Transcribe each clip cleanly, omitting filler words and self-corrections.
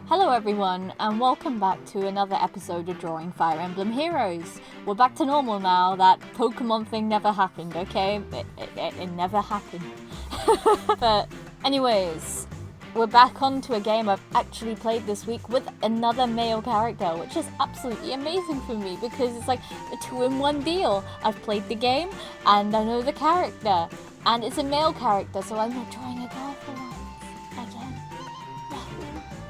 Hello everyone, and welcome back to another episode of Drawing Fire Emblem Heroes. We're back to normal now. That Pokemon thing never happened, okay? It never happened. But anyways, we're back onto a game I've actually played this week with another male character, which is absolutely amazing for me because it's like a 2-in-1 deal. I've played the game and I know the character, and it's a male character, so I'm not drawing a girl for once. Again.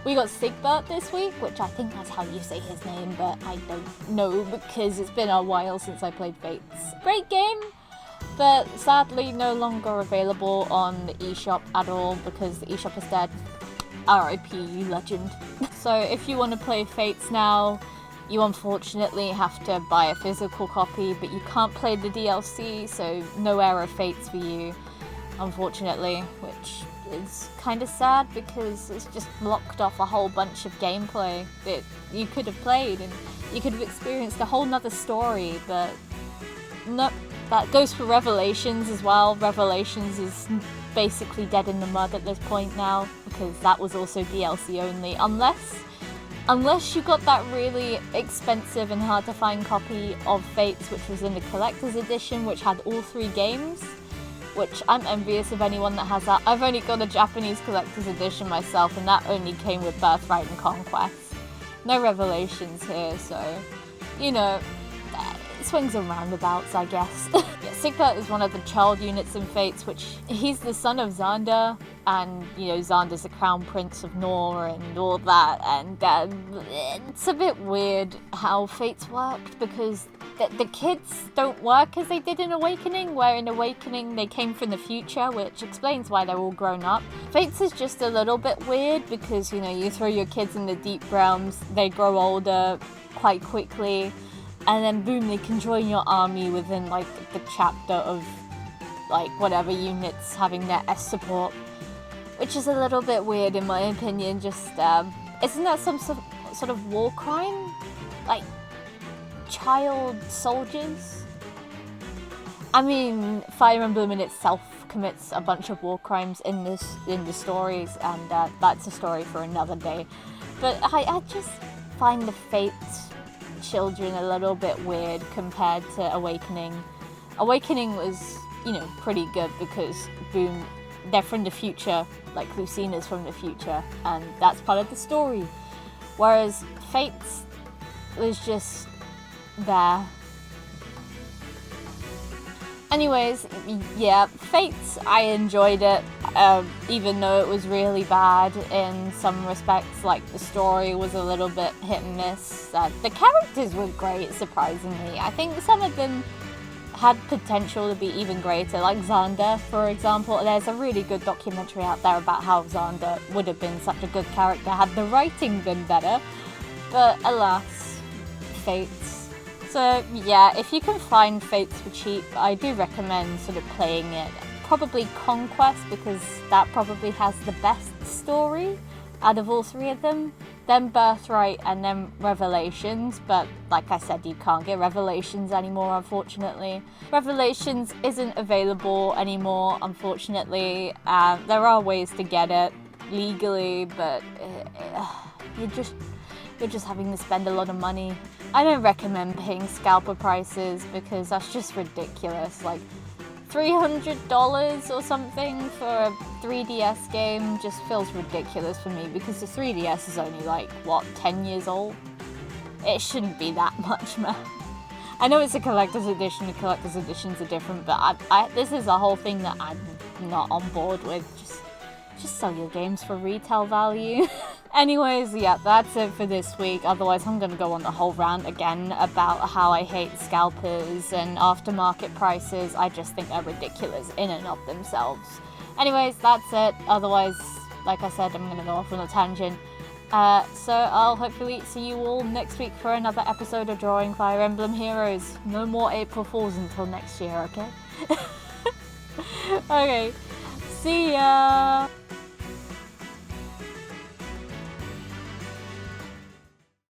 We got Siegbert this week, which I think that's how you say his name, but I don't know because it's been a while since I played Fates. Great game, but sadly no longer available on the eShop at all because the eShop is dead. RIP, you legend. So if you want to play Fates now, you unfortunately have to buy a physical copy, but you can't play the DLC, so no Era Fates for you, unfortunately, which is kind of sad because it's just blocked off a whole bunch of gameplay that you could have played and you could have experienced a whole nother story, but no. That goes for Revelations as well. Revelations is basically dead in the mud at this point now because that was also DLC only, unless you got that really expensive and hard to find copy of Fates, which was in the collector's edition, which had all 3 games, which I'm envious of anyone that has that. I've only got a Japanese collector's edition myself, and that only came with Birthright and Conquest. No Revelations here, so, you know, swings and roundabouts, I guess. Yeah, Siegbert is one of the child units in Fates, which he's the son of Xander, and, you know, Xander's the crown prince of Nor and all that, and it's a bit weird how Fates worked because the kids don't work as they did in Awakening, where in Awakening they came from the future, which explains why they're all grown up. Fates is just a little bit weird because, you know, you throw your kids in the deep realms, they grow older quite quickly, and then boom, they can join your army within like the chapter of like whatever units having their S support, which is a little bit weird in my opinion. Just isn't that some sort of war crime, like child soldiers? I mean, Fire Emblem in itself commits a bunch of war crimes in the stories, and that's a story for another day. But I just find the Fates children a little bit weird compared to Awakening. Awakening was, you know, pretty good because boom, they're from the future, like Lucina's from the future, and that's part of the story. Whereas Fates was just there. Anyways, yeah, Fates, I enjoyed it, even though it was really bad in some respects. Like, the story was a little bit hit and miss. The characters were great, surprisingly. I think some of them had potential to be even greater, like Xander, for example. There's a really good documentary out there about how Xander would have been such a good character had the writing been better. But alas, Fates. So yeah, if you can find Fates for cheap, I do recommend sort of playing it. Probably Conquest, because that probably has the best story out of all 3 of them. Then Birthright, and then Revelations, but like I said, you can't get Revelations anymore, unfortunately. Revelations isn't available anymore, unfortunately. There are ways to get it legally, but you're just having to spend a lot of money. I don't recommend paying scalper prices because that's just ridiculous. Like $300 or something for a 3DS game just feels ridiculous for me because the 3DS is only like, what, 10 years old? It shouldn't be that much, man. I know it's a collector's edition, the collector's editions are different, but this is a whole thing that I'm not on board with. Just sell your games for retail value. Anyways, yeah, that's it for this week. Otherwise, I'm going to go on the whole rant again about how I hate scalpers and aftermarket prices. I just think they're ridiculous in and of themselves. Anyways, that's it. Otherwise, like I said, I'm going to go off on a tangent. So I'll hopefully see you all next week for another episode of Drawing Fire Emblem Heroes. No more April Fools until next year, okay? Okay, see ya!